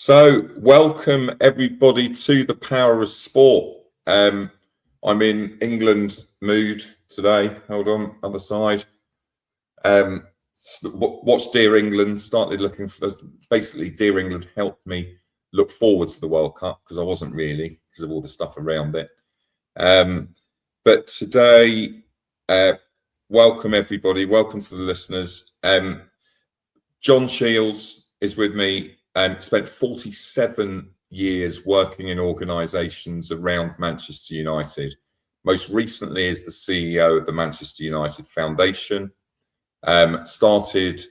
So, welcome everybody to the Power of Sport. I'm in England mood today. Hold on, other side. Watched Dear England. Started looking for basically Dear England helped me look forward to the World Cup because I wasn't really because of all the stuff around it. But today, welcome everybody. Welcome to the listeners. John Shiels is with me. Spent 47 years working in organisations around Manchester United. Most recently as the CEO of the Manchester United Foundation. Started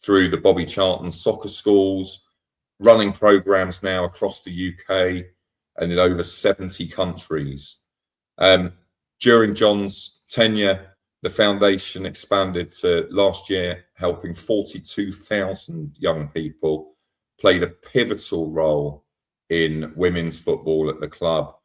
through the Bobby Charlton soccer schools, running programmes now across the UK and in over 70 countries. During John's tenure, the foundation expanded to last year helping 42,000 young people, played a pivotal role in women's football at the club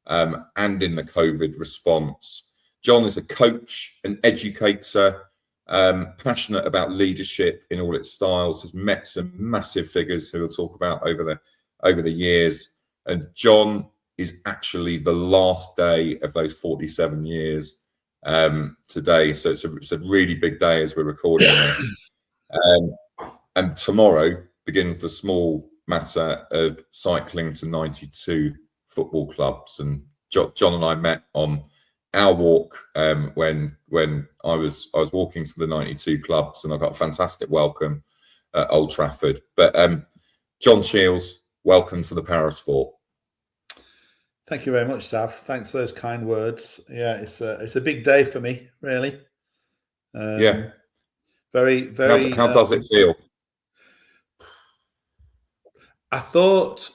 and in the COVID response. John is a coach, an educator, passionate about leadership in all its styles, has met some massive figures who we'll talk about over the years. And John is actually the last day of those 47 years today. So it's a really big day as we're recording this. And tomorrow begins the small matter of cycling to 92 football clubs. And John and I met on our walk when I was walking to the 92 clubs, and I got a fantastic welcome at Old Trafford. But John Shiels, welcome to the Power of Sport. Thank you very much, Sav. Thanks for those kind words. Yeah, it's a big day for me, really. Yeah. Very. How does it feel? I thought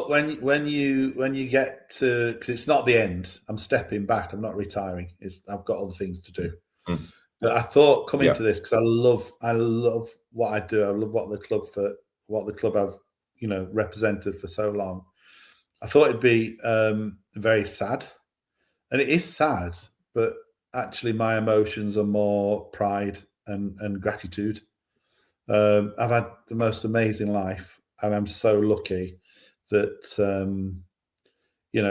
when you get to, because it's not the end. I'm stepping back. I'm not retiring. I've got other things to do. But I thought coming to this because I love what I do. I love what the club have represented for so long. I thought it'd be very sad, and it is sad. But actually, my emotions are more pride and gratitude. I've had the most amazing life. And I'm so lucky that,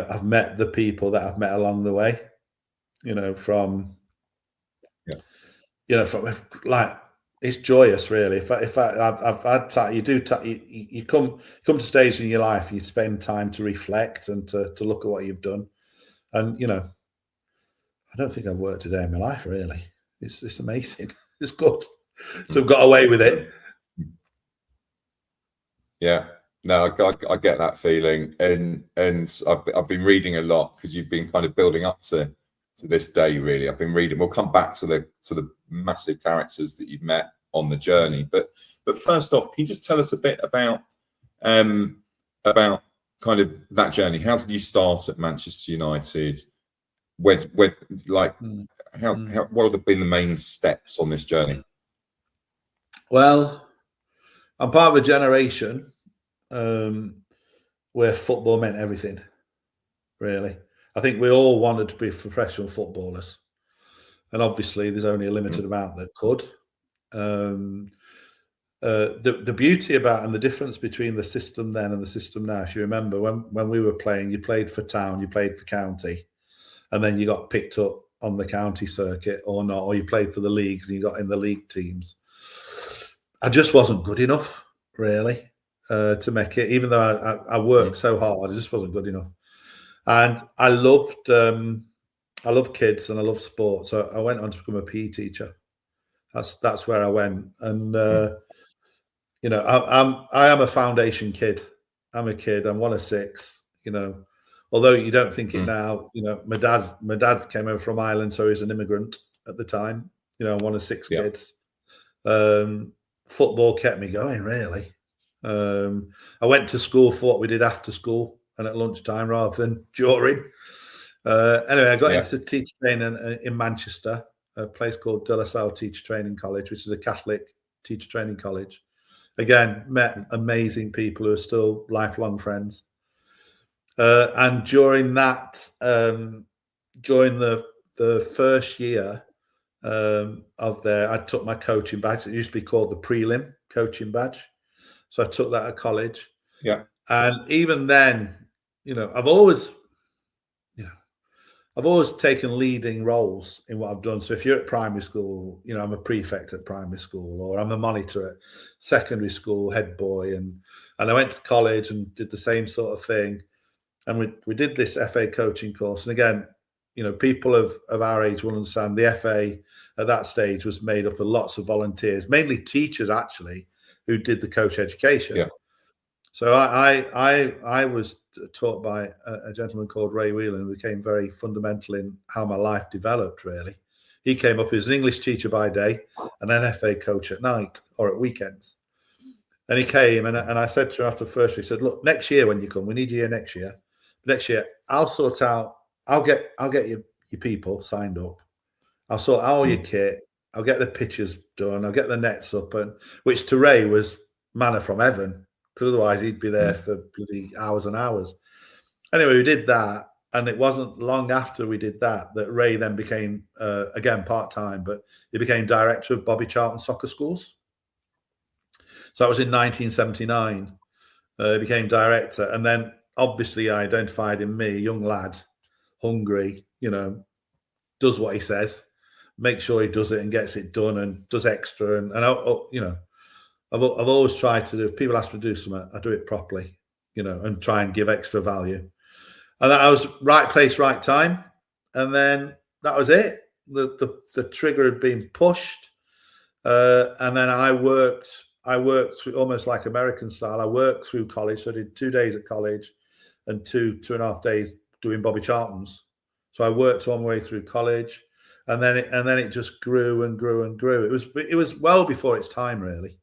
I've met the people that I've met along the way, from it's joyous, really. I've had time, you come to stages in your life, you spend time to reflect and to look at what you've done. And, I don't think I've worked a day in my life, really. It's amazing. It's good to have got away with it. Yeah, no, I get that feeling, and I've been reading a lot because you've been kind of building up to this day. Really, I've been reading. We'll come back to the massive characters that you've met on the journey, but first off, can you just tell us a bit about kind of that journey? How did you start at Manchester United? What have been the main steps on this journey? Well, I'm part of a generation where football meant everything, really. I think we all wanted to be professional footballers. And obviously, there's only a limited amount that could. The beauty about and the difference between the system then and the system now, if you remember, when we were playing, you played for town, you played for county, and then you got picked up on the county circuit or not, or you played for the leagues and you got in the league teams. I just wasn't good enough, really, to make it. Even though I worked so hard, I just wasn't good enough. And I loved kids and I love sport, so I went on to become a PE teacher. That's where I went, and I am a foundation kid. I'm a kid. I'm one of six. Although you don't think it now. My dad came over from Ireland, so he's an immigrant at the time. I'm one of six kids. Football kept me going, really. I went to school for what we did after school and at lunchtime rather than during. Anyway, I got into teacher training in Manchester, a place called De La Salle Teacher Training College, which is a Catholic teacher training college. Again, met amazing people who are still lifelong friends. And during that, during the first year of there, I took my coaching badge. It used to be called the prelim coaching badge. So I took that at college. Yeah. And even then, I've always taken leading roles in what I've done. So if you're at primary school, I'm a prefect at primary school, or I'm a monitor at secondary school, head boy, and I went to college and did the same sort of thing. And we did this FA coaching course. And again, people of our age will understand the FA at that stage was made up of lots of volunteers, mainly teachers actually, who did the coach education. Yeah. So I was taught by a gentleman called Ray Whelan, who became very fundamental in how my life developed, really. He came up as an English teacher by day and an FA coach at night or at weekends. And he came and I said to him after the first week, he said, look, next year when you come, we need you here next year. Next year, I'll get your people signed up. I'll sort out all your kit. I'll get the pitches done. I'll get the nets up, and which to Ray was manna from heaven, because otherwise he'd be there for bloody hours and hours. Anyway, we did that, and it wasn't long after we did that Ray then became, again, part-time, but he became director of Bobby Charlton Soccer Schools. So that was in 1979. He became director, and then obviously I identified in me, a young lad, hungry, does what he says, make sure he does it and gets it done and does extra. And I've always tried to do, if people ask me to do something, I do it properly, and try and give extra value. And I was right place, right time. And then that was it. The trigger had been pushed. And then I worked through, almost like American style. I worked through college. So I did 2 days at college and 2.5 days doing Bobby Charlton's. So I worked on my way through college, and then it just grew and grew and grew. It was well before its time, really,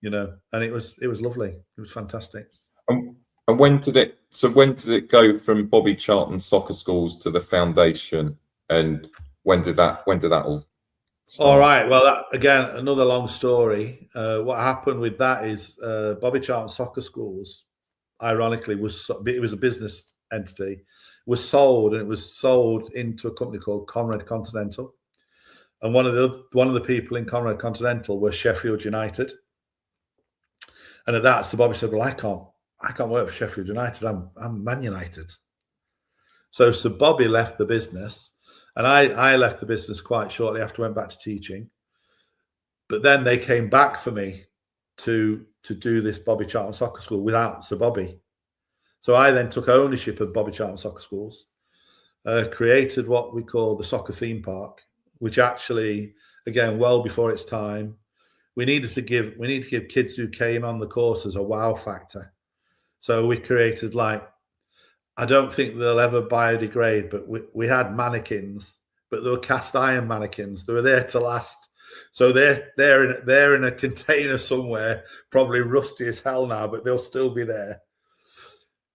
and it was lovely. It was fantastic. And when did it go from Bobby Charlton Soccer Schools to the foundation, and when did that all start? All right. Well, that, again, another long story. What happened with that is Bobby Charlton Soccer Schools, ironically, it was a business entity, was sold, and it was sold into a company called Conrad Continental. And one of the people in Conrad Continental was Sheffield United. And at that, Sir Bobby said, well, I can't work for Sheffield United. I'm Man United. So Sir Bobby left the business, and I left the business quite shortly after I went back to teaching. But then they came back for me to do this Bobby Charlton Soccer School without Sir Bobby. So I then took ownership of Bobby Charlton Soccer Schools, created what we call the soccer theme park, which actually, again, well before its time, we need to give kids who came on the courses a wow factor. So we created, like, I don't think they'll ever biodegrade, but we had mannequins, but they were cast iron mannequins. They were there to last. So they're in a container somewhere, probably rusty as hell now, but they'll still be there.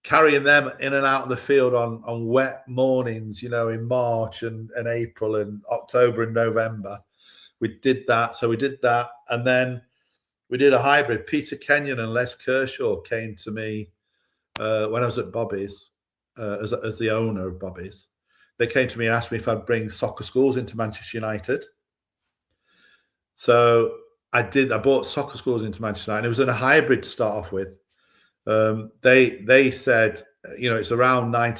Carrying them in and out of the field on wet mornings, in March and April and October and November. We did that. So we did that. And then we did a hybrid. Peter Kenyon and Les Kershaw came to me when I was at Bobby's as the owner of Bobby's. They came to me and asked me if I'd bring soccer schools into Manchester United. So I did. I bought soccer schools into Manchester United. It was in a hybrid to start off with. They said, it's around early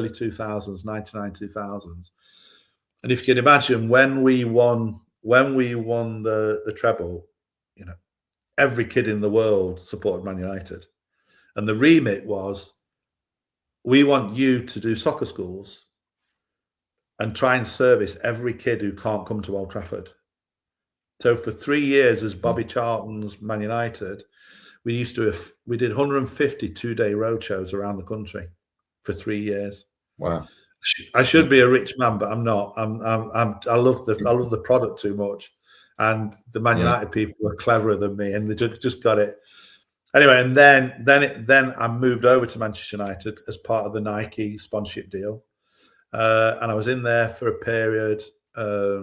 2000s, 99, 2000s. And if you can imagine, when we won the treble, every kid in the world supported Man United. And the remit was, we want you to do soccer schools and try and service every kid who can't come to Old Trafford. So for 3 years as Bobby Charlton's Man United, we did 150 2-day roadshows around the country for 3 years. Wow. I should be a rich man, but I'm not. I love the product too much, and the Man United people are cleverer than me, and they just got it. Anyway, and then I moved over to Manchester United as part of the Nike sponsorship deal, and I was in there for a period. I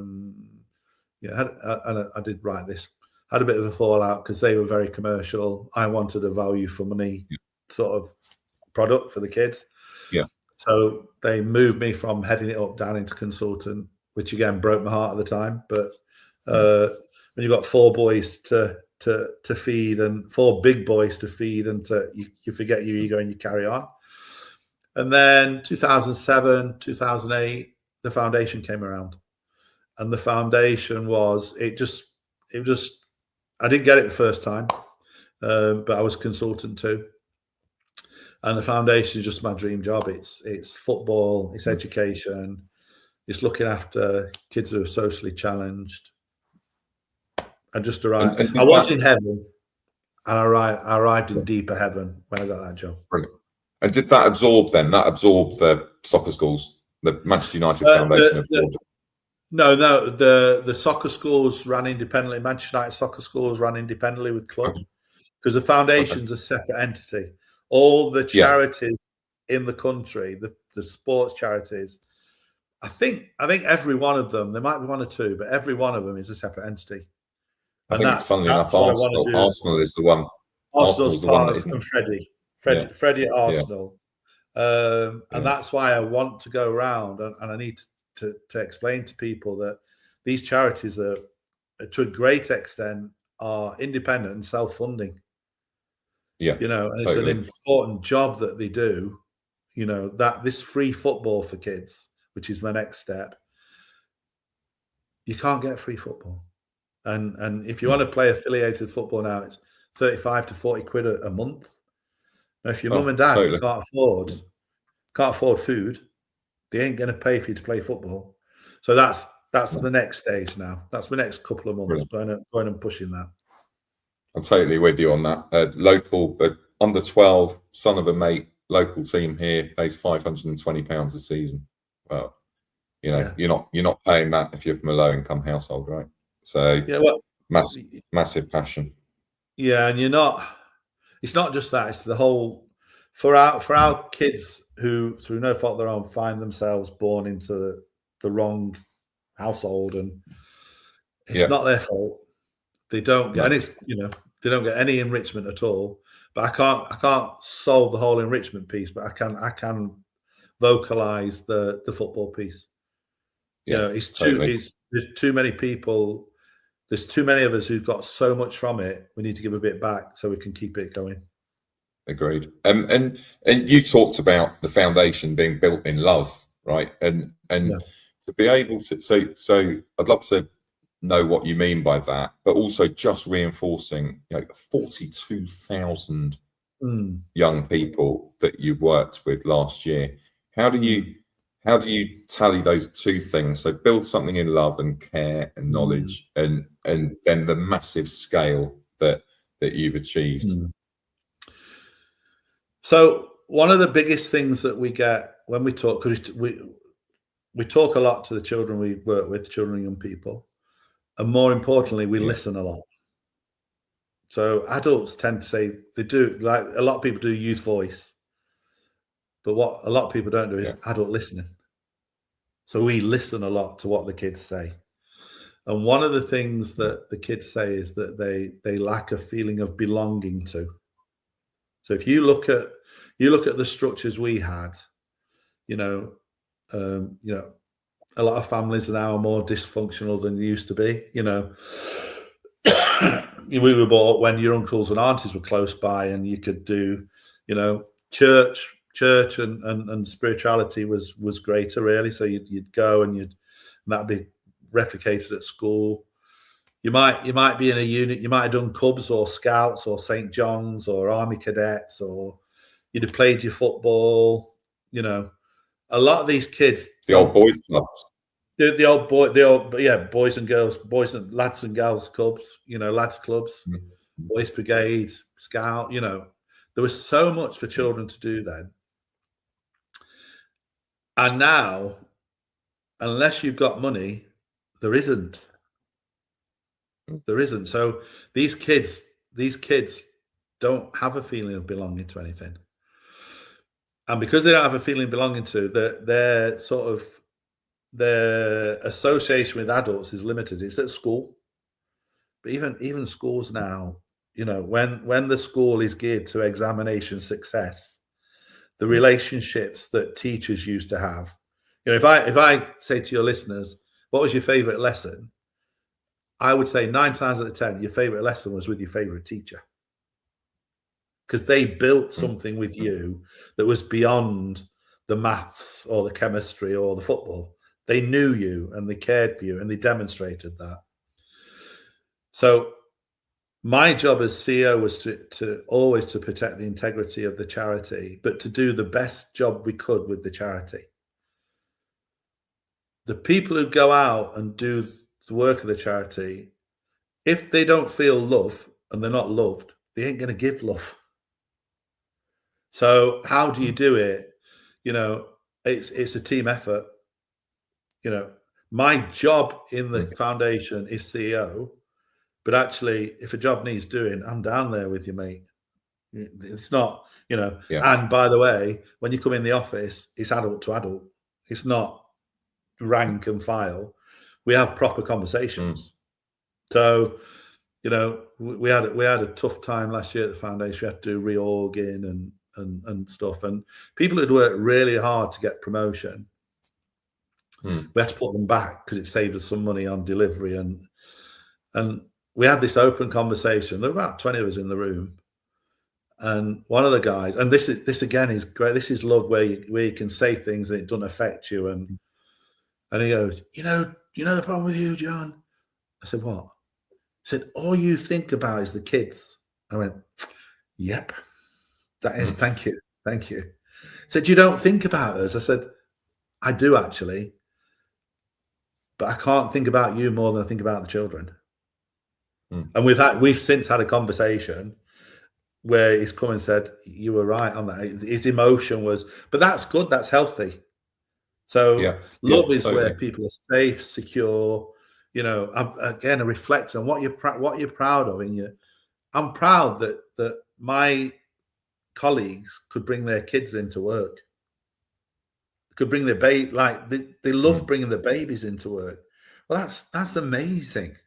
did write this. Had a bit of a fallout because they were very commercial. I wanted a value for money sort of product for the kids. Yeah. So they moved me from heading it up down into consultant, which again broke my heart at the time. But when you've got 4 boys to to feed, and 4 big boys to feed, and you forget your ego and you carry on. And then 2007, 2008, the foundation came around, and the foundation was it just I didn't get it the first time, but I was consultant too. And the foundation is just my dream job. It's football, it's education, it's looking after kids who are socially challenged. I just arrived. I was in heaven, and I arrived in deeper heaven when I got that job. Brilliant. And did that absorb then? That absorbed the soccer schools, the Manchester United Foundation absorbed it? No, the soccer schools ran independently. Manchester United soccer schools ran independently with club, because the foundation's a separate entity. All the charities in the country, the sports charities, I think every one of them, there might be 1 or 2, but every one of them is a separate entity. I think it's funnily enough, Arsenal is the one. Arsenal's the one that isn't. isn't. And Freddie at Arsenal. And that's why I want to go around, and I need to explain to people that these charities are, to a great extent, are independent and self-funding. Yeah, and totally. It's an important job that they do. That this free football for kids, which is my next step. You can't get free football, and if you want to play affiliated football now, it's 35 to 40 quid a month. Now, if your mum and dad can't afford food, they ain't going to pay for you to play football. So that's the next stage now. That's the next couple of months, going and pushing that. I'm totally with you on that. Local, under 12, son of a mate, local team here pays £520 a season. Well, you're not paying that if you're from a low income household, right? So massive passion. Yeah, and you're not. It's not just that; it's the whole for our kids who, through no fault of their own, find themselves born into the wrong household, and it's not their fault. They don't get, and it's they don't get any enrichment at all. But I can't solve the whole enrichment piece, but I can vocalize the football piece. There's too many people. There's too many of us who've got so much from it. We need to give a bit back so we can keep it going. Agreed. And you talked about the foundation being built in love, right? And to be able to so I'd love to know what you mean by that, but also just reinforcing 42,000 young people that you worked with last year. How do you tally those two things? So build something in love and care and knowledge, and then the massive scale that you've achieved. So one of the biggest things that we get when we talk, because we talk a lot to the children we work with, children and young people, and more importantly, we listen a lot. So adults tend to say they do, like a lot of people do, youth voice, but what a lot of people don't do is adult listening. So we listen a lot to what the kids say. And one of the things that the kids say is that they lack a feeling of belonging to. So if you look at the structures we had, a lot of families now are more dysfunctional than they used to be. We were brought up when your uncles and aunties were close by, and you could do, church and spirituality was greater, really. So you'd go and that'd be replicated at school. You might be in a unit. You might have done Cubs or Scouts or St. John's or Army Cadets, or you'd have played your football. A lot of these kids, the old boys clubs, boys and girls, lads and girls clubs, lads clubs, boys brigade, scout. There was so much for children to do then, and now, unless you've got money, there isn't. So these kids don't have a feeling of belonging to anything. And because they don't have a feeling of belonging to, their association with adults is limited. It's at school. But even schools now, when the school is geared to examination success, the relationships that teachers used to have. If I say to your listeners, what was your favorite lesson? I would say 9 times out of 10, your favorite lesson was with your favorite teacher, because they built something with you that was beyond the maths or the chemistry or the football. They knew you and they cared for you and they demonstrated that. So my job as CEO was to always to protect the integrity of the charity, but to do the best job we could with the charity. The people who go out and do the work of the charity, if they don't feel love and they're not loved, they ain't going to give love. So how do you do it? You know, it's a team effort. You know, my job in the foundation is CEO, but actually, if a job needs doing, I'm down there with you, mate. It's not, you know. Yeah. And by the way, when you come in the office, it's adult to adult. It's not rank and file. We have proper conversations. So, you know, we had a tough time last year at the foundation. We had to do reorging and stuff. And people who'd worked really hard to get promotion, we had to put them back because it saved us some money on delivery. And we had this open conversation. There were about 20 of us in the room. And one of the guys, and this again is great. This is love, where you can say things and it doesn't affect you. And he goes, you know the problem with you, John? I said, what? He said, all you think about is the kids. I went, yep, that is, thank you. He said, you don't think about us? I said, I do actually, but I can't think about you more than I think about the children. And we've since had a conversation where he's come and said, you were right on that. His emotion was, but that's good, that's healthy. So love is totally where people are safe, secure. You know, again, a reflect on what you're proud of. And I'm proud that my colleagues could bring their kids into work, could bring their baby, like they love bringing their babies into work. Well, that's amazing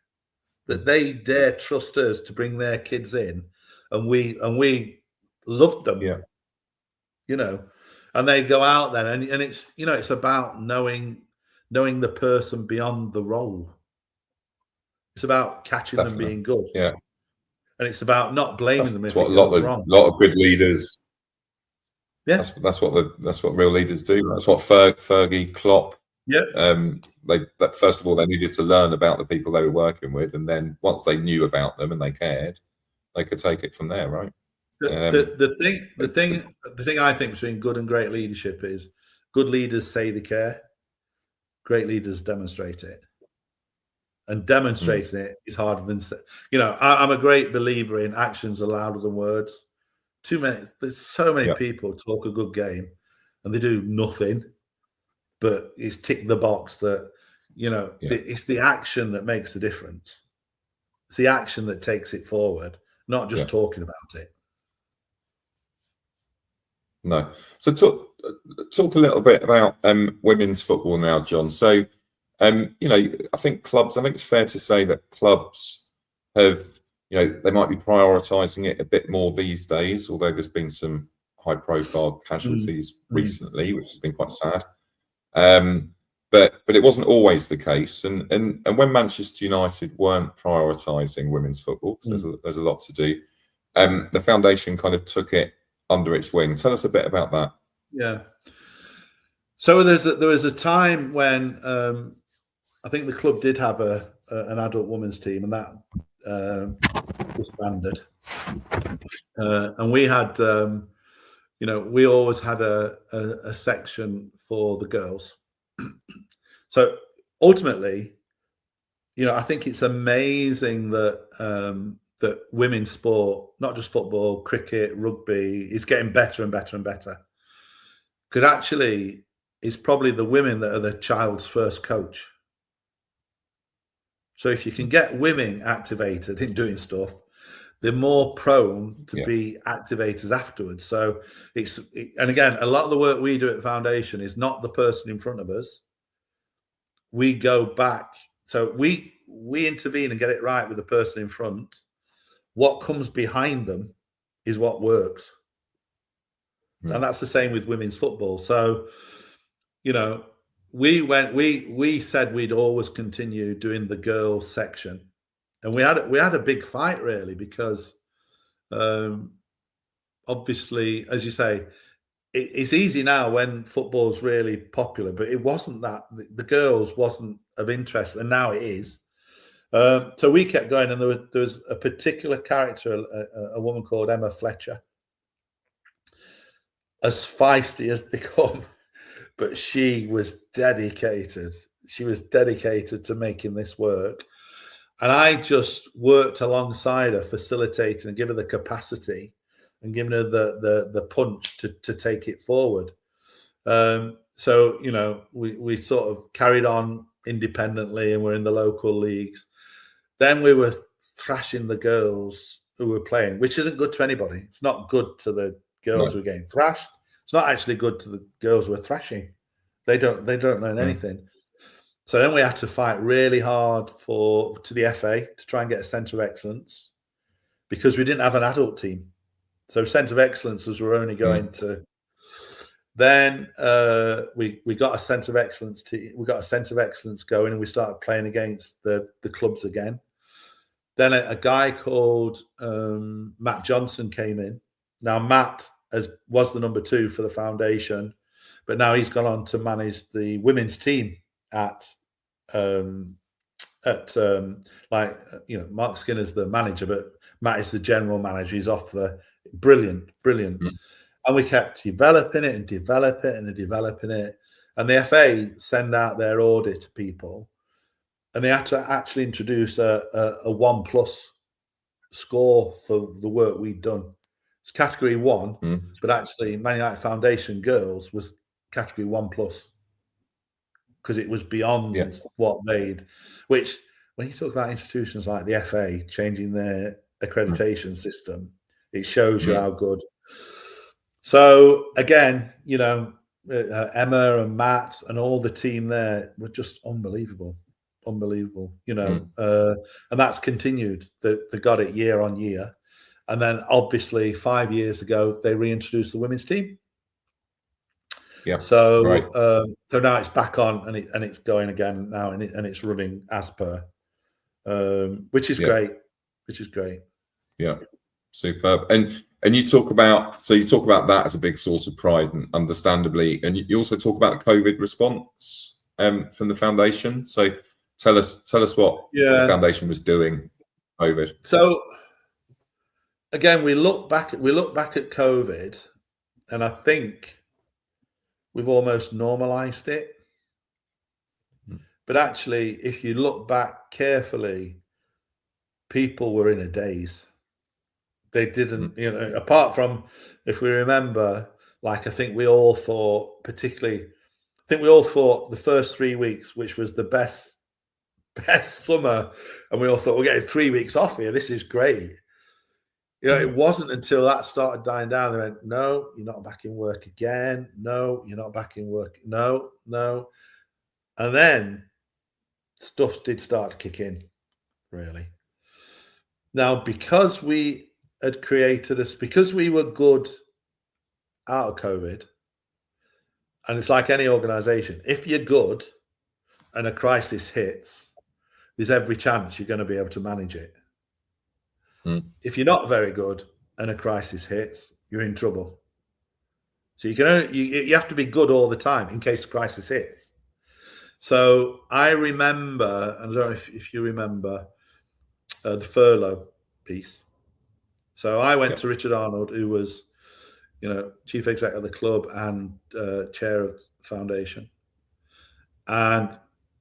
that they dare trust us to bring their kids in, and we loved them. Yeah. You know, and they go out there, and it's, you know, it's about knowing the person beyond the role. It's about catching them being good. Yeah. And it's about not blaming them if what it goes wrong. A lot of good leaders. Yeah. That's what real leaders do. That's what Fergie, Klopp. Yeah. First of all, they needed to learn about the people they were working with, and then once they knew about them and they cared, they could take it from there, right? The thing I think between good and great leadership is good leaders say they care, great leaders demonstrate it, and demonstrating it is harder than, you know. I'm a great believer in actions are louder than words. There's so many people talk a good game and they do nothing, but it's tick the box that, you know, it's the action that makes the difference. It's the action that takes it forward, not just talking about it. No. So talk a little bit about women's football now, John. So, you know, I think it's fair to say that clubs have, you know, they might be prioritising it a bit more these days, although there's been some high-profile casualties recently, which has been quite sad. But it wasn't always the case. And when Manchester United weren't prioritising women's football, because there's a lot to do, the foundation kind of took it under its wing. Tell us a bit about that. Yeah. So there was a time when I think the club did have an adult women's team, and that disbanded. And we had, you know, we always had a section for the girls. So ultimately, you know, I think it's amazing that that women's sport, not just football, cricket, rugby, is getting better and better and better. Because actually, it's probably the women that are the child's first coach. So if you can get women activated in doing stuff, they're more prone to be activators afterwards. So and again, a lot of the work we do at the foundation is not the person in front of us. We go back. So we intervene and get it right with the person in front. What comes behind them is what works. And that's the same with women's football. So, you know, we said we'd always continue doing the girls section we had a big fight really because obviously, as you say, it's easy now when football's really popular, but it wasn't that. The girls wasn't of interest, and now it is. So we kept going, and there was a particular character, a woman called Emma Fletcher, as feisty as they come, but she was dedicated. She was dedicated to making this work. And I just worked alongside her, facilitating and giving her the capacity and giving her the punch to take it forward. So, you know, we sort of carried on independently and we're in the local leagues. Then we were thrashing the girls who were playing, which isn't good to anybody. It's not good to the girls who are getting thrashed. It's not actually good to the girls who are thrashing. They don't learn anything. So then we had to fight really hard to the FA to try and get a centre of excellence because we didn't have an adult team. So centre of excellence was we're only going to. Then we got a centre of excellence team. We got a centre of excellence going, and we started playing against the clubs again. Then a guy called Matt Johnson came in. Now Matt was the number 2 for the foundation, but now he's gone on to manage the women's team at Mark Skinner's the manager, but Matt is the general manager. He's off the brilliant. And we kept developing it and developing it. And the FA send out their audit people, and they had to actually introduce a 1+ score for the work we'd done. It's category 1, but actually Man United Foundation girls was category 1+ because it was beyond what they'd. Which, when you talk about institutions like the FA changing their accreditation system, it shows you how good. So again, you know, Emma and Matt and all the team there were just unbelievable, you know, and that's continued. They got it year on year. And then obviously 5 years ago, they reintroduced the women's team. Yeah. So so now it's back on and it's going again now and it's running as per, which is great. Yeah. Superb. And you talk about that as a big source of pride, and understandably, and you also talk about the COVID response from the foundation. So tell us what the foundation was doing COVID. So again, we look back at COVID, and I think we've almost normalized it. But actually, if you look back carefully, people were in a daze. They didn't, you know, apart from, if we remember, like I think we all thought, the first 3 weeks, which was the best summer, and we all thought we're getting 3 weeks off here. This is great. You know, it wasn't until that started dying down. They went, no, you're not back in work again. No, you're not back in work. No. And then stuff did start to kick in, really. Now, because we had created because we were good out of COVID, and it's like any organization, if you're good and a crisis hits, there's every chance you're going to be able to manage it. If you're not very good and a crisis hits, you're in trouble. So you have to be good all the time in case a crisis hits. So I remember, and I don't know if you remember the furlough piece. So I went to Richard Arnold, who was, you know, chief exec of the club and chair of the foundation. And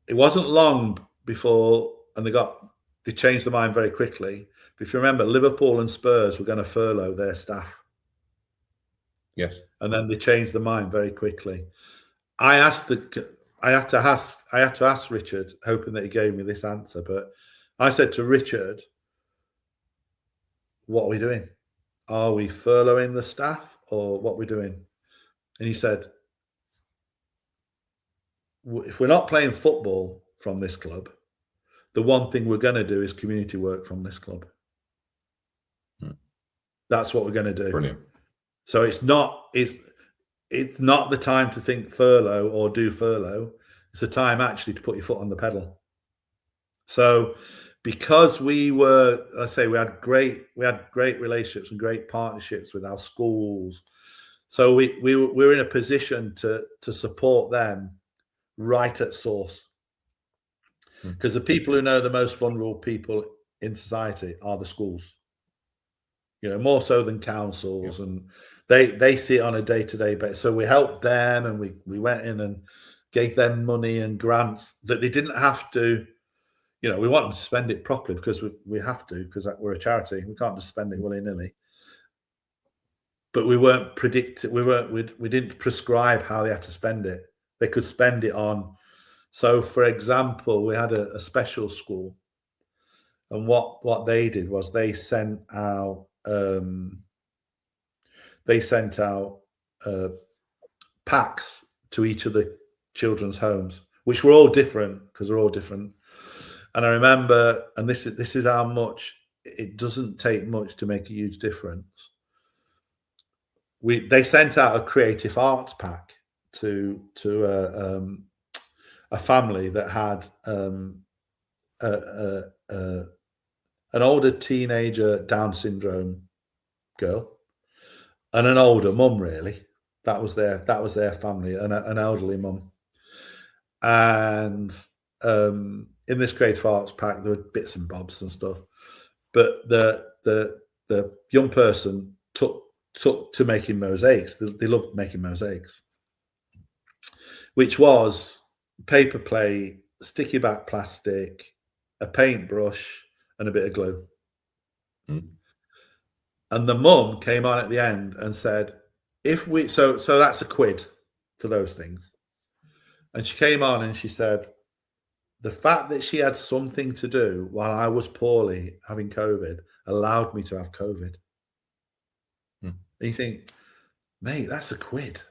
it wasn't long before, and they changed their mind very quickly. But if you remember, Liverpool and Spurs were going to furlough their staff. Yes. And then they changed their mind very quickly. I had to ask Richard, hoping that he gave me this answer, but I said to Richard, what are we doing? Are we furloughing the staff or what are we doing? And he said, if we're not playing football from this club, the one thing we're going to do is community work from this club. That's what we're going to do. Brilliant. So it's not the time to think furlough or do furlough. It's the time actually to put your foot on the pedal. So because we were, I say, we had great relationships and great partnerships with our schools. So we were in a position to support them right at source, because the people who know the most vulnerable people in society are the schools. More so than councils, and they see it on a day-to-day basis. So we helped them, and we went in and gave them money and grants that they didn't have to. We want them to spend it properly, because we have to, because we're a charity. We can't just spend it willy-nilly. But we weren't we didn't prescribe how they had to spend it. They could spend it on. So, for example, we had a special school, and what they did was they sent out packs to each of the children's homes, which were all different, because they're all different. And I remember, and this is how much it doesn't take much to make a huge difference. They sent out a creative arts pack to a family that had an older teenager Down syndrome girl and an older mum. Really, that was their family, an elderly mum. And in this creative arts pack, there were bits and bobs and stuff, but the young person took to making mosaics. They loved making mosaics, which was paper plate, sticky back plastic, a paintbrush, and a bit of glue. And the mum came on at the end and said, so that's a quid for those things. And she came on and she said, the fact that she had something to do while I was poorly having COVID allowed me to have COVID. And you think, mate, that's a quid.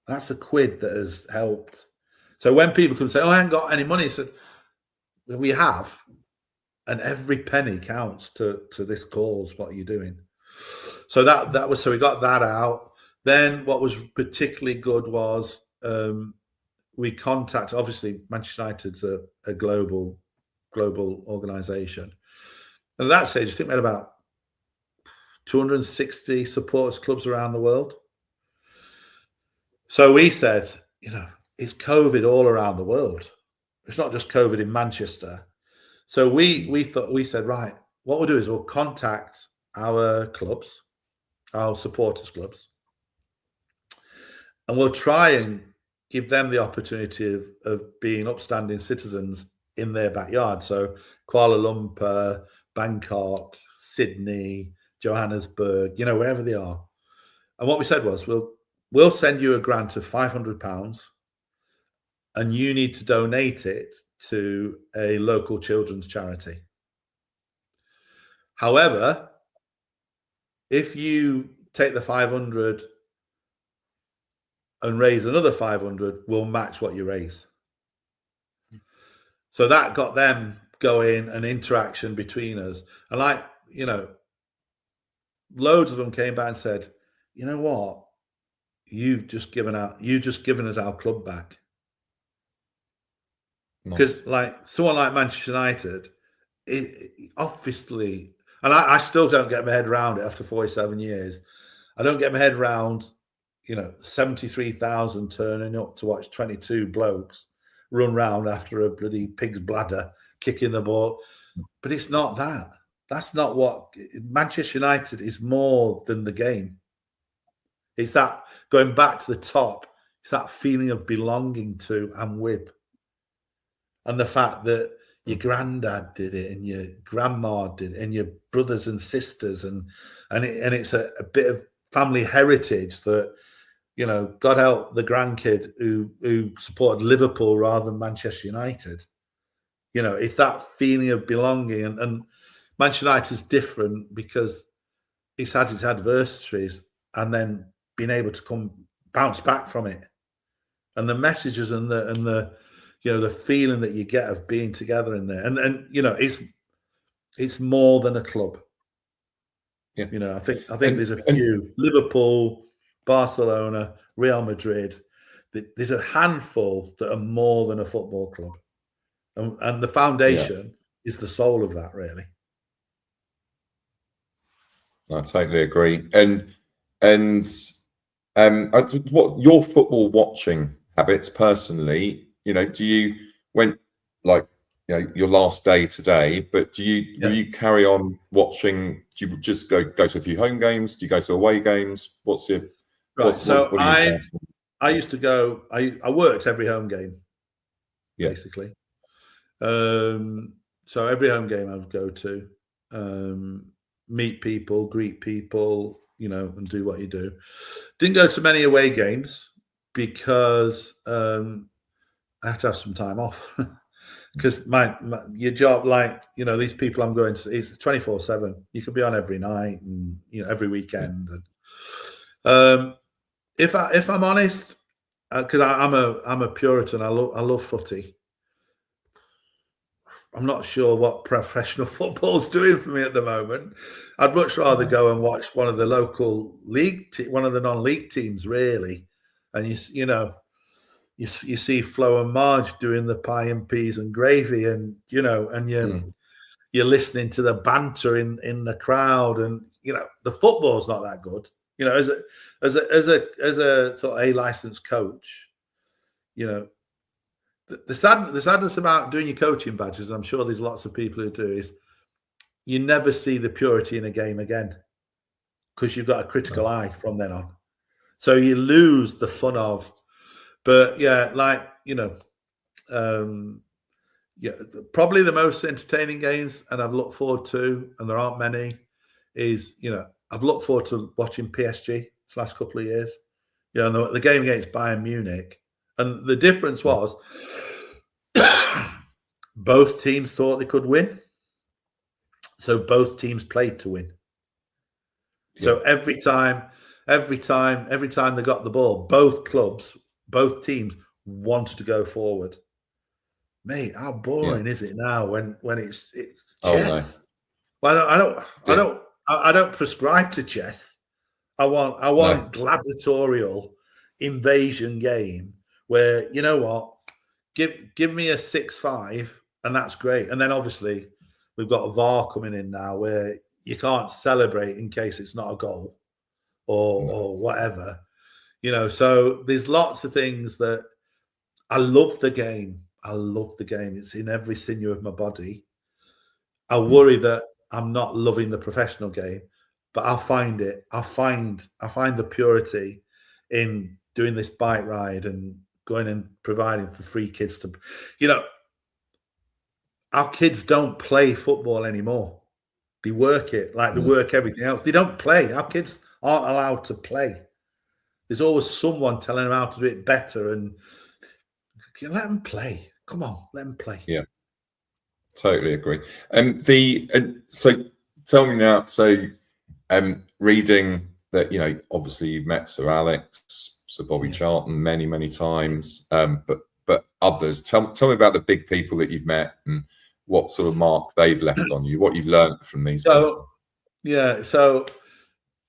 That's a quid that has helped. So when people come say, I haven't got any money, so we have. And every penny counts to this cause. What are you doing? So so we got that out. Then what was particularly good was we contacted, obviously Manchester United's a global organisation. And at that stage, I think we had about 260 supporters clubs around the world. So we said, it's COVID all around the world. It's not just COVID in Manchester. So we said, right, what we'll do is we'll contact our clubs, our supporters clubs, and we'll try and give them the opportunity of being upstanding citizens in their backyard. So Kuala Lumpur, Bangkok, Sydney, Johannesburg, wherever they are. And what we said was, we'll send you a grant of £500, and you need to donate it to a local children's charity. However, if you take the 500 and raise another 500, we'll match what you raise. So that got them going, an interaction between us. And loads of them came back and said, you know what? You've just given us our club back. Because someone like Manchester United, obviously, and I still don't get my head around it after 47 years. I don't get my head around, 73,000 turning up to watch 22 blokes run round after a bloody pig's bladder kicking the ball. But it's not that. That's not what Manchester United is. More than the game. It's that going back to the top. It's that feeling of belonging to and with. And the fact that your granddad did it and your grandma did it and your brothers and sisters and it's a bit of family heritage that, God help the grandkid who supported Liverpool rather than Manchester United. It's that feeling of belonging. And Manchester United is different because it's had its adversaries and then been able to bounce back from it. And the messages and the the feeling that you get of being together in there, and it's more than a club. Yeah. I think there's a few: Liverpool, Barcelona, Real Madrid. There's a handful that are more than a football club, and the foundation is the soul of that, really. I totally agree. And what your football watching habits personally? Do you your last day today? But will you carry on watching? Do you just go to a few home games? Do you go to away games? What's your right? what are you I used to go. I worked every home game, basically. So every home game I would go to, meet people, greet people, and do what you do. Didn't go to many away games because I had to have some time off. Because your job, these people I'm going to, it's 24/7. You could be on every night and every weekend. And if I'm honest, because I'm a Puritan, I love footy. I'm not sure what professional football's doing for me at the moment. I'd much rather go and watch one of the local league, one of the non-league teams, really. And you see Flo and Marge doing the pie and peas and gravy, and you're listening to the banter in the crowd, and the football's not that good. As a sort of a licensed coach, the sadness about doing your coaching badges, I'm sure there's lots of people who do, is you never see the purity in a game again because you've got a critical eye from then on. So you lose the fun of. But probably the most entertaining games, and I've looked forward to, and there aren't many, is I've looked forward to watching PSG this last couple of years. The game against Bayern Munich, and the difference was both teams thought they could win, so both teams played to win. So every time they got the ball, both teams wanted to go forward. Mate, how boring is it now when it's chess? Well, I don't prescribe to chess. I want gladiatorial invasion game where give me a 6-5 and that's great. And then obviously we've got a VAR coming in now where you can't celebrate in case it's not a goal or whatever. So there's lots of things that I love the game. It's in every sinew of my body. I worry that I'm not loving the professional game, but I find the purity in doing this bike ride and going and providing for free kids to, our kids don't play football anymore. They work it like they work everything else. They don't play. Our kids aren't allowed to play. There's always someone telling them how to do it better, and let them play. Come on, let them play. Yeah, totally agree. So tell me now. So, reading that, obviously you've met Sir Alex, Sir Bobby Charlton many times, but others. Tell me about the big people that you've met and what sort of mark they've left on you. What you've learned from these people. Yeah. So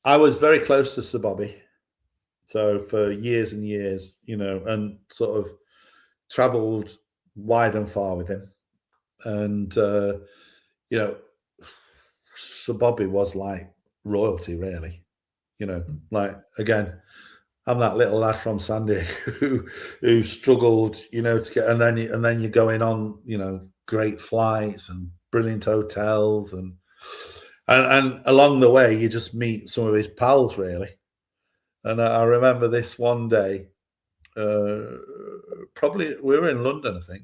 I was very close to Sir Bobby. So for years and years, and sort of travelled wide and far with him. And, Sir Bobby was like royalty, really. Again, I'm that little lad from Sandy who struggled, to get, and then you're going on, great flights and brilliant hotels, and along the way, you just meet some of his pals, really. And I remember this one day, probably we were in London, I think.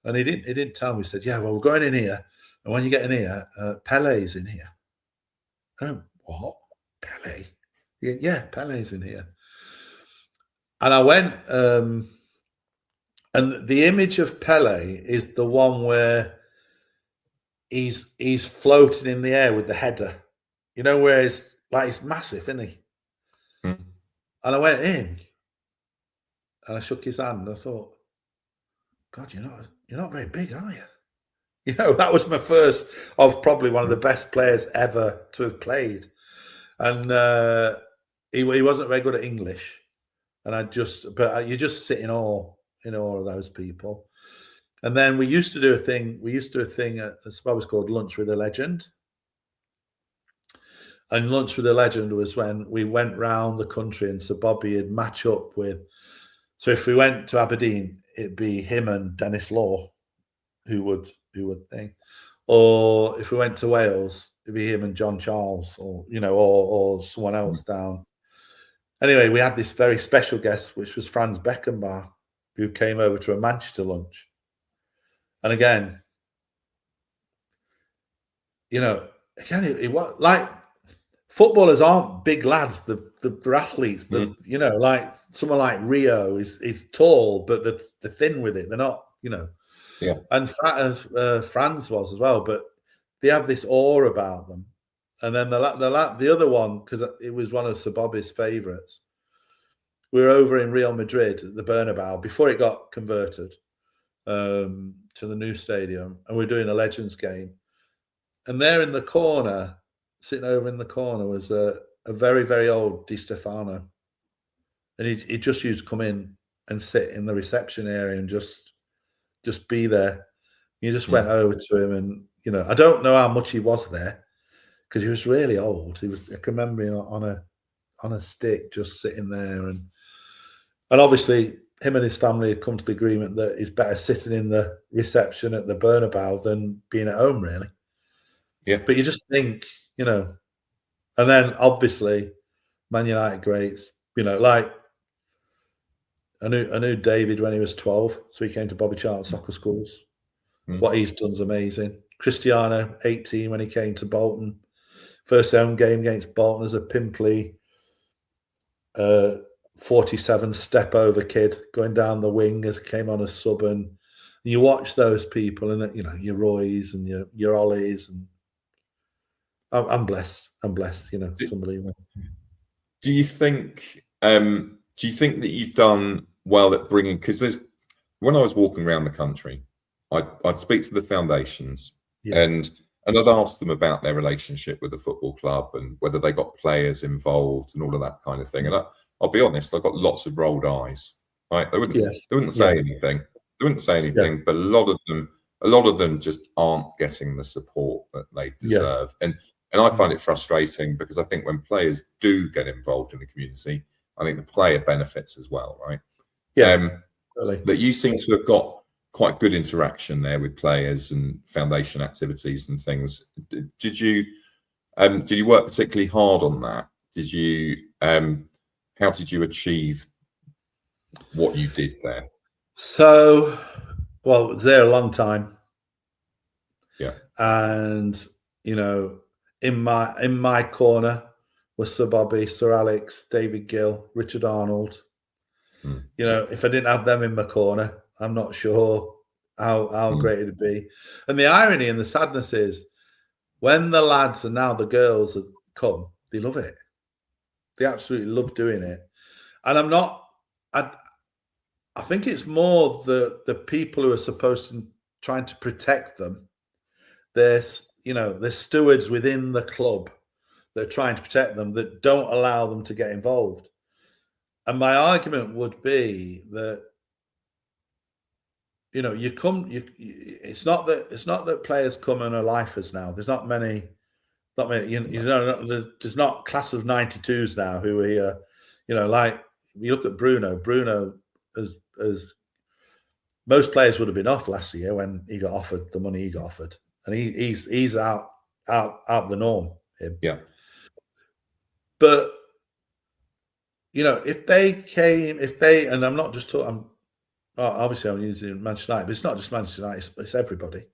And he didn't tell me. He said, "Yeah, well, we're going in here, and when you get in here, Pelé's in here." I went, "What? Pelé?" Yeah, Pelé's in here. And I went, and the image of Pelé is the one where he's floating in the air with the header, where he's massive, isn't he? And I went in, and I shook his hand. And I thought, God, you're not very big, are you? That was my first of probably one of the best players ever to have played. And he wasn't very good at English. And you just sit in awe of those people. And then we used to do a thing. We used to do a thing at Sir Bobby's called Lunch with a Legend. And Lunch with a Legend was when we went round the country and Sir Bobby would match up with. So if we went to Aberdeen, it'd be him and Dennis Law, who would think. Or if we went to Wales, it'd be him and John Charles, or or someone else down. Anyway, we had this very special guest, which was Franz Beckenbauer, who came over to a Manchester lunch. And again, it was like footballers aren't big lads. They're athletes. Like someone like Rio is tall, but they're thin with it. They're not, Yeah. And Franz was as well, but they have this awe about them. And then the other one, because it was one of Sir Bobby's favourites. We were over in Real Madrid at the Bernabeu before it got converted to the new stadium, and we're doing a Legends game. And there in the corner, sitting over in the corner, was a very, very old Di Stéfano. And he just used to come in and sit in the reception area and just be there. You just went over to him, and I don't know how much he was there because he was really old. I can remember him on a stick, just sitting there, and obviously him and his family had come to the agreement that it's better sitting in the reception at the Bernabeu than being at home, really. Yeah. But you just think, and then obviously Man United greats, like I knew David when he was 12, so he came to Bobby Charlton soccer schools. What he's done is amazing. Cristiano, 18, when he came to Bolton. First home game against Bolton as a pimply 47 step over kid going down the wing as came on a sub, and you watch those people, and your Roys and your Ollies, and I'm blessed. It's unbelievable. Do you think that you've done well at bringing? Because when I was walking around the country, I'd speak to the foundations, and I'd ask them about their relationship with the football club and whether they got players involved and all of that kind of thing. And I'll be honest, I got lots of rolled eyes. Right? They wouldn't say anything. They wouldn't say anything, but a lot of them just aren't getting the support that they deserve. And I find it frustrating because I think when players do get involved in the community, I think the player benefits as well, right? Really. That you seem to have got quite good interaction there with players and foundation activities and things. Did you work particularly hard on that? Did you how did you achieve what you did there? So, well, I was there a long time. Yeah. And, in my corner was Sir Bobby, Sir Alex, David Gill, Richard Arnold. If I didn't have them in my corner, I'm not sure how great it'd be. And the irony and the sadness is when the lads and now the girls have come, they love it. They absolutely love doing it. And I think it's more the people who are supposed to trying to protect them. There's stewards within the club that are trying to protect them that don't allow them to get involved. And my argument would be that it's not that players come and are lifers now. There's not many. There's not class of 92s now who are here. Like you look at Bruno. Bruno, as most players would have been off last year when he got offered the money he got offered, and he's out of the norm. Him. Yeah. But if they, and I'm not just talking. Obviously, I'm using Manchester United, but it's not just Manchester United. It's everybody.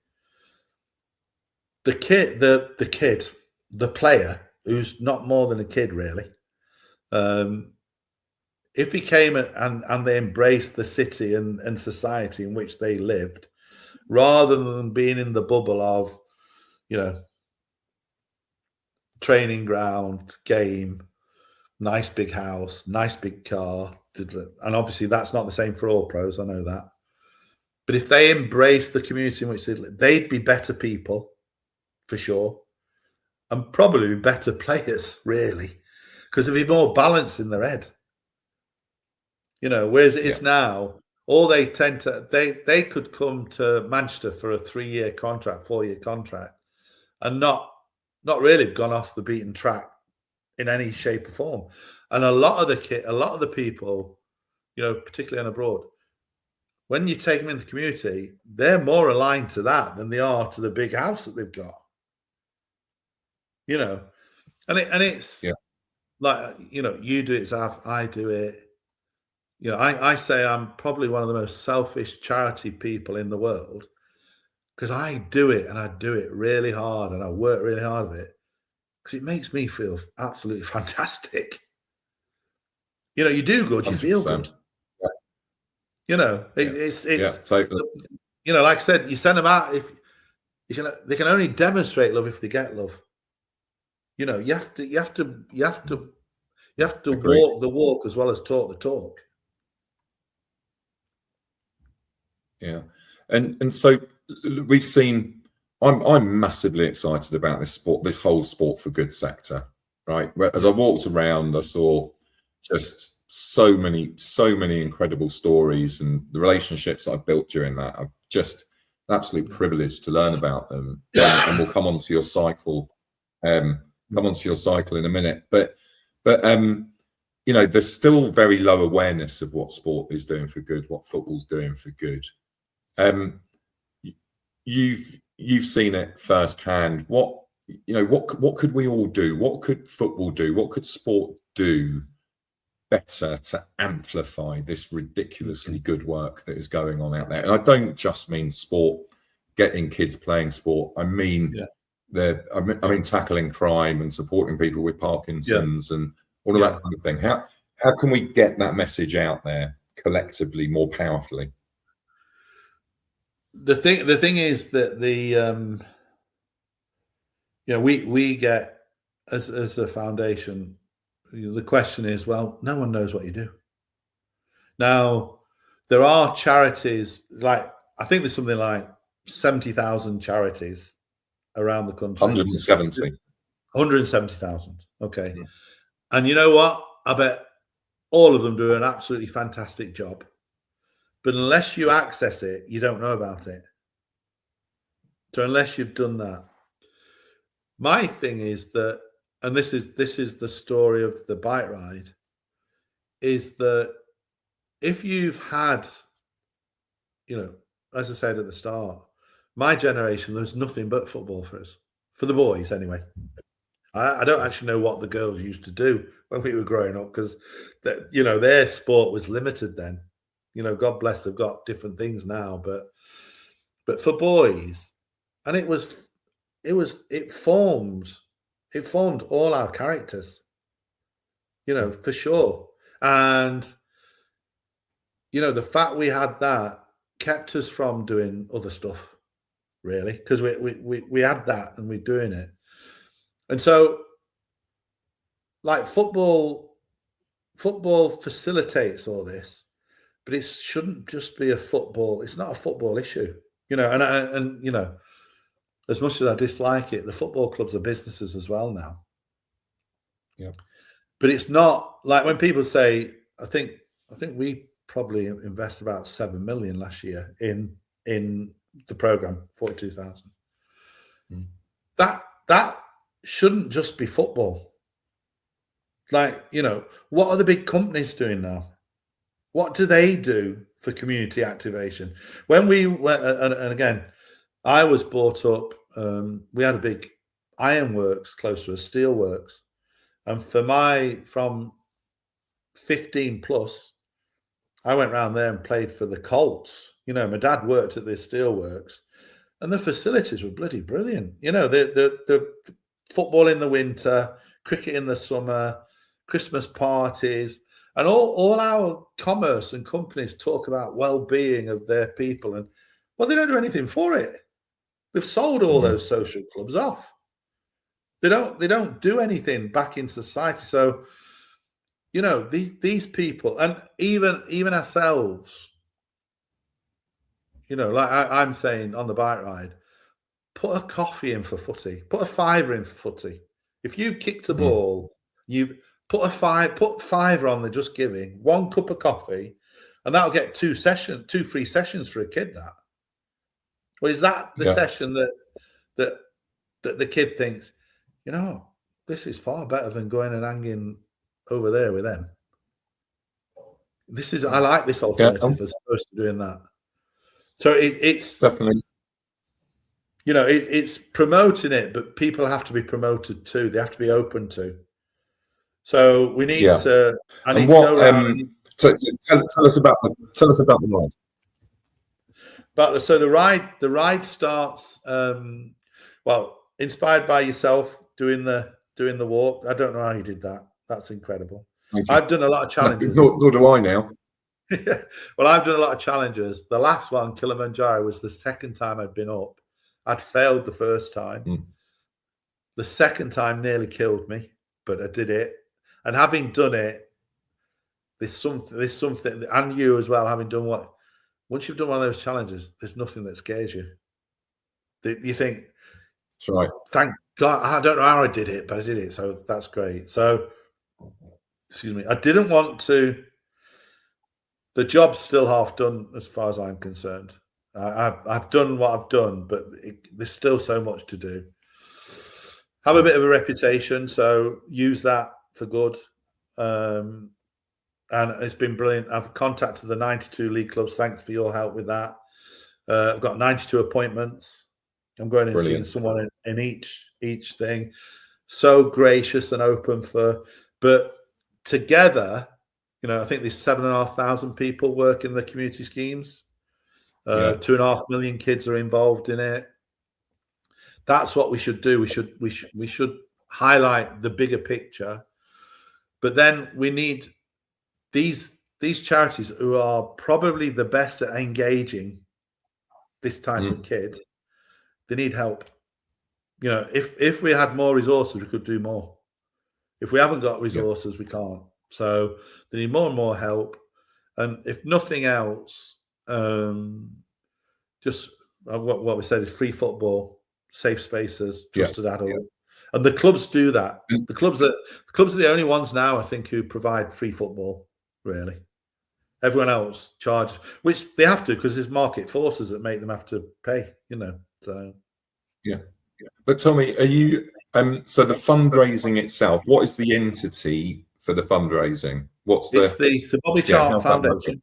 The kid, the player who's not more than a kid, really. If he came and they embraced the city and society in which they lived, rather than being in the bubble of, training ground, game, nice big house, nice big car, and obviously that's not the same for all pros, I know that. But if they embrace the community in which they live, they'd be better people, for sure, and probably better players, really, because there'd be more balance in their head. Whereas it is now, or they tend to they could come to Manchester for a 3-year contract, 4-year contract, and not really have gone off the beaten track in any shape or form. And a lot of the people, particularly on abroad, when you take them in the community, they're more aligned to that than they are to the big house that they've got. And it's like, you do it, Zav, I do it. I say I'm probably one of the most selfish charity people in the world, because I do it, and I do it really hard, and I work really hard at it, because it makes me feel absolutely fantastic. You do good, you feel good. It's totally. Like I said, you send them out, if they can only demonstrate love if they get love. You have to walk the walk as well as talk the talk. Yeah, and so we've seen. I'm massively excited about this whole sport for good sector. Right, as I walked around, I saw just so many incredible stories, and the relationships I've built during that. I'm just absolutely privileged to learn about them. And we'll come onto your cycle. Come onto your cycle in a minute, but there's still very low awareness of what sport is doing for good, what football's doing for good. You've seen it firsthand. What could we all do? What could football do? What could sport do better to amplify this ridiculously good work that is going on out there? And I don't just mean sport, getting kids playing sport. I mean, tackling crime and supporting people with Parkinson's and all of that kind of thing. How can we get that message out there collectively more powerfully? The thing is that we get as a foundation, the question is, well, no one knows what you do. Now, there are charities, like, I think there's something like 70,000 charities around the country. 170,000. Okay. Yeah. And you know what? I bet all of them do an absolutely fantastic job. But unless you access it, you don't know about it. So unless you've done that, my thing is that, and this is the story of the bike ride, is that if you've had, as I said at the start, my generation, there's nothing but football for us, for the boys anyway. I don't actually know what the girls used to do when we were growing up, because their sport was limited then. God bless, they've got different things now, but for boys, and it formed all our characters, for sure. And the fact we had that kept us from doing other stuff, really, because we had that and we're doing it. And so, like, football facilitates all this, but it shouldn't just be it's not a football issue, and as much as I dislike it, the football clubs are businesses as well now. Yeah. But it's not like when people say, I think we probably invest about 7 million last year in the program, 42,000. That shouldn't just be football. Like, what are the big companies doing now? What do they do for community activation? When we went, and again, I was brought up, we had a big ironworks close to a steelworks. And from 15 plus, I went around there and played for the Colts. My dad worked at this steelworks, and the facilities were bloody brilliant. The football in the winter, cricket in the summer, Christmas parties, and all our commerce and companies talk about well-being of their people, and they don't do anything for it. They've sold all those social clubs off. They don't do anything back into society. So, these people, and even ourselves, like I'm saying on the bike ride, put a coffee in for footy, put a fiver in for footy. If you kicked a ball, you put fiver on the Just Giving, 1 cup of coffee, and that'll get 2 free sessions for a kid. That, or is that the session that the kid thinks, this is far better than going and hanging over there with them. I like this alternative as opposed to doing that. So it's definitely, it's promoting it, but people have to be promoted too. They have to be open to. So we need to. I need to go around. So tell us about the ride. But so the ride starts. Inspired by yourself doing the walk. I don't know how you did that. That's incredible. I've done a lot of challenges. Nor do I now. Well, I've done a lot of challenges. The last one, Kilimanjaro, was the second time I'd been up. I'd failed the first time. The second time nearly killed me, but I did it. And having done it, there's something, and you as well, having done once you've done one of those challenges, there's nothing that scares you. You think, that's right. Thank God, I don't know how I did it, but I did it. So that's great. So, excuse me. I didn't want to. The job's still half done as far as I'm concerned. I've done what I've done, but there's still so much to do. Have a bit of a reputation, so use that for good. And it's been brilliant. I've contacted the 92 league clubs. Thanks for your help with that. I've got 92 appointments. I'm going and seeing someone in each thing. So gracious and open but together, I think there's 7,500 people work in the community schemes. 2.5 million kids are involved in it. That's what we should do. We should highlight the bigger picture, but then we need these charities who are probably the best at engaging this type of kid. They need help. If we had more resources, we could do more. If we haven't got resources, we can't. So they need more and more help. And if nothing else, just what we said is free football, safe spaces, trusted adult. And the clubs do that. The clubs are the only ones now, I think, who provide free football, really. Everyone else charges, which they have to because there's market forces that make them have to pay, So But tell me, are you so the fundraising itself, what is the entity for the fundraising? It's the Sir Bobby Charlton Foundation.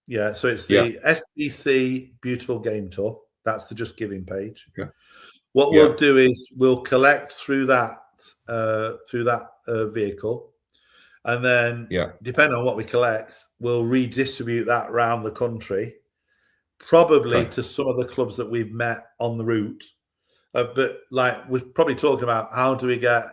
Yeah, so it's the SBC Beautiful Game Tour. That's the Just Giving page. What we'll do is we'll collect through that vehicle, and then depending on what we collect, we'll redistribute that around the country, probably to some of the clubs that we've met on the route. But we're probably talking about how do we get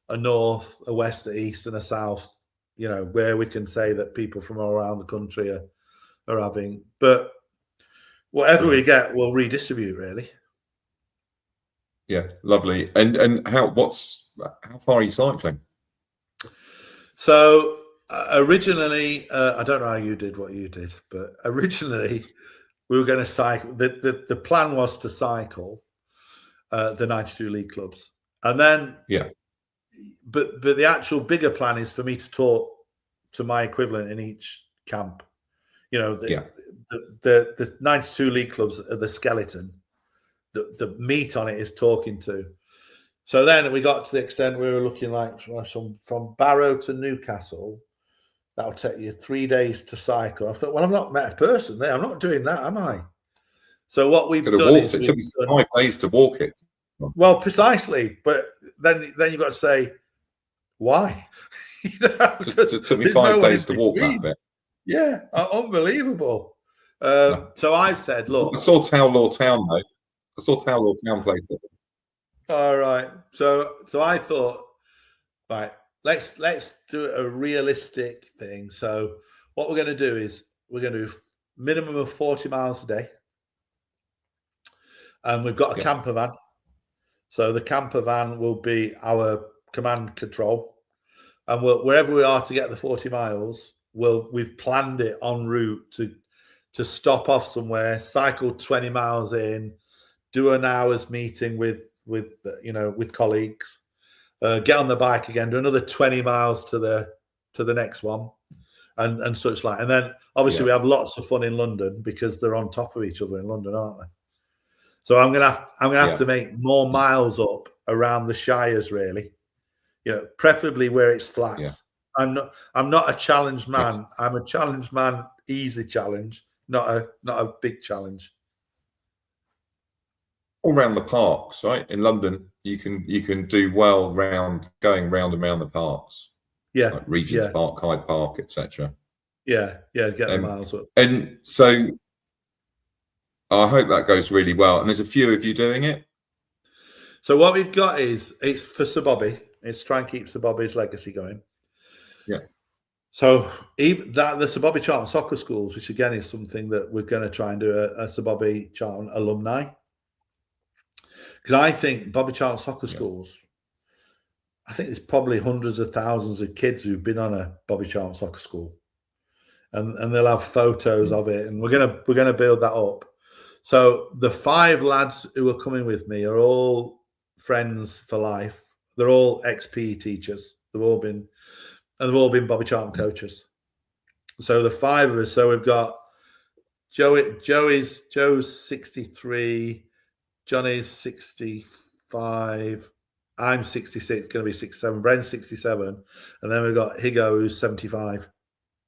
a north, a west, a east, and a south, where we can say that people from all around the country are having. But whatever we get, we'll redistribute, really. Yeah, lovely. And how far are you cycling? So originally, I don't know how you did what you did, but originally we were going to cycle. The plan was to cycle the 92 league clubs, and then but the actual bigger plan is for me to talk to my equivalent in each camp. The 92 league clubs are the skeleton. The meat on it is talking to. So then we got to the extent we were looking like from Barrow to Newcastle. That'll take you 3 days to cycle. I thought, well, I've not met a person there. I'm not doing that, am I? So what we've done is it took me 5 days to walk it. Well, precisely. But then you've got to say, why? It took me 5 days to walk that bit. Yeah, unbelievable. So I've said, look. I saw Towlaw Town, though. I saw Towlaw Town play for them. All right. So I thought, right, let's do a realistic thing. So what we're going to do is we're going to do minimum of 40 miles a day. And we've got a camper van. So the camper van will be our command control. And wherever we are to get the 40 miles, we've planned it en route to stop off somewhere, cycle 20 miles in, do an hour's meeting with colleagues, get on the bike again, do another 20 miles to the next one, and such like. And then obviously we have lots of fun in London because they're on top of each other in London, aren't they? So I'm gonna have to make more miles up around the shires, really. Preferably where it's flat. Yeah. I'm not a challenged man. Yes. I'm a challenged man, easy challenge, not a big challenge. All around the parks, right? In London, you can do well going round and round the parks. Yeah. Like Regent's Park, Hyde Park, etc. Yeah, get the miles up. And so I hope that goes really well. And there's a few of you doing it. So what we've got it's for Sir Bobby. It's try and keep Sir Bobby's legacy going. Yeah. So even the Sir Bobby Charlton soccer schools, which again is something that we're going to try and do a Sir Bobby Charlton alumni. Because I think Bobby Charlton soccer schools, I think there's probably hundreds of thousands of kids who've been on a Bobby Charlton soccer school. And they'll have photos of it. And we're gonna build that up. So the 5 lads who are coming with me are all friends for life. They're all ex-PE teachers. They've all been Bobby Charlton coaches. So the 5 of us. So we've got Joe's 63, Johnny's 65, I'm 66, going to be 67, Bren's 67, and then we've got Higo who's 75.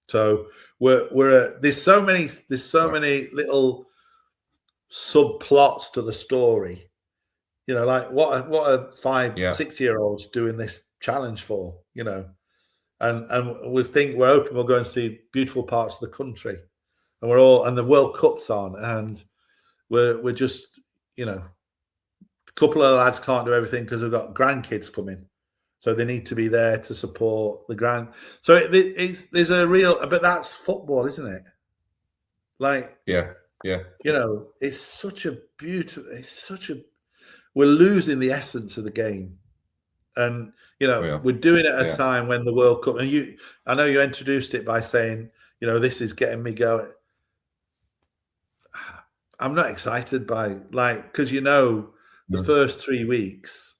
So there's so many little subplots to the story. Like what are 5-6-year-olds doing this challenge for? And we're hoping we'll go and see beautiful parts of the country, and the World Cup's on, and we're just a couple of lads can't do everything because we've got grandkids coming, so they need to be there to support the grand. So there's a real, but that's football, isn't it? Like it's such a beautiful. We're losing the essence of the game, and we're doing it at a time when the World Cup. And I know you introduced it by saying, this is getting me going. I'm not excited by because the first 3 weeks,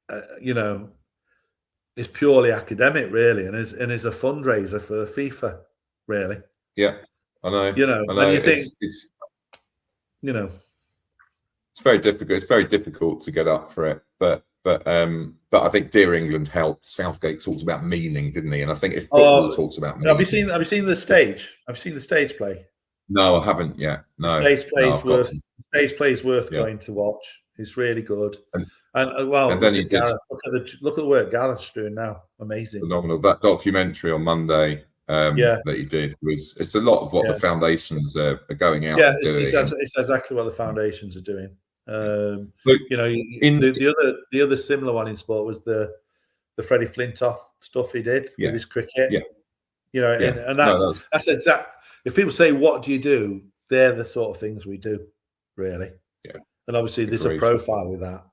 is purely academic, really, and is a fundraiser for FIFA, really. Yeah, I know. I know. And you think it's it's very difficult. It's very difficult to get up for it, but I think Dear England helped. Southgate talked about meaning, didn't he? And I think if football talks about meaning, have you seen the stage? I've seen the stage play. No, I haven't yet. No, the stage play is worth going to watch. It's really good. And then he did. Look at the work Gareth's doing now. Amazing, phenomenal. That documentary on Monday that he did it's a lot of what the foundations are going out. It's exactly what the foundations are doing. The other similar one in sport was the Freddie Flintoff stuff he did with his cricket. And that's exact. If people say, "What do you do?" they're the sort of things we do, really. Yeah. And obviously, there's a profile with that.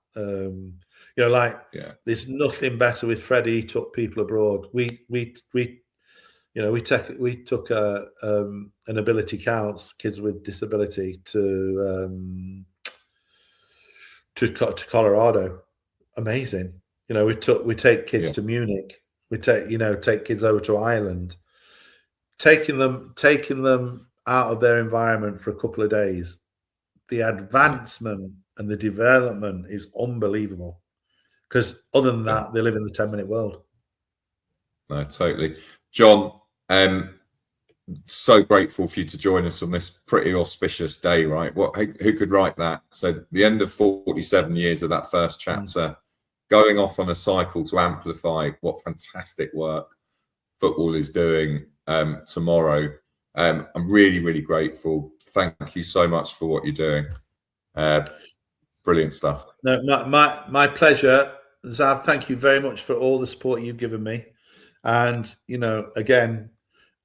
There's nothing better with Freddie. He took people abroad. We took an ability counts kids with disability to Colorado. Amazing. We take kids to Munich. We take kids over to Ireland. Taking them out of their environment for a couple of days, the advancement and the development is unbelievable. Because other than that, they live in the 10-minute world. No, totally. John, so grateful for you to join us on this pretty auspicious day, right? Who could write that? So the end of 47 years of that first chapter, going off on a cycle to amplify what fantastic work football is doing tomorrow. I'm really, really grateful. Thank you so much for what you're doing. Brilliant stuff. No, my pleasure, Zav. Thank you very much for all the support you've given me. And again,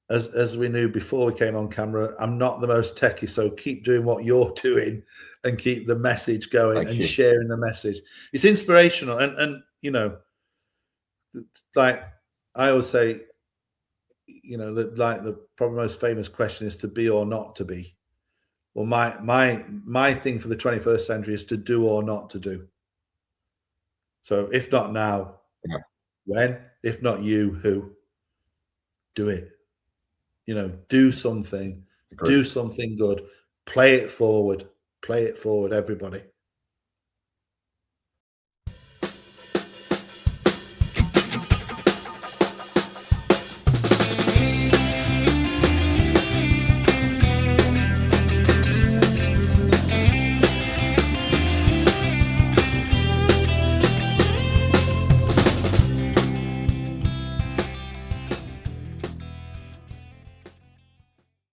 as we knew before we came on camera, I'm not the most techie, so keep doing what you're doing and keep the message going and sharing the message. It's inspirational, and like I always say, the probably most famous question is to be or not to be. Well, my thing for the 21st century is to do or not to do. So if not now, when? If not you, who? Do it. You know, do something, do something good, play it forward, everybody.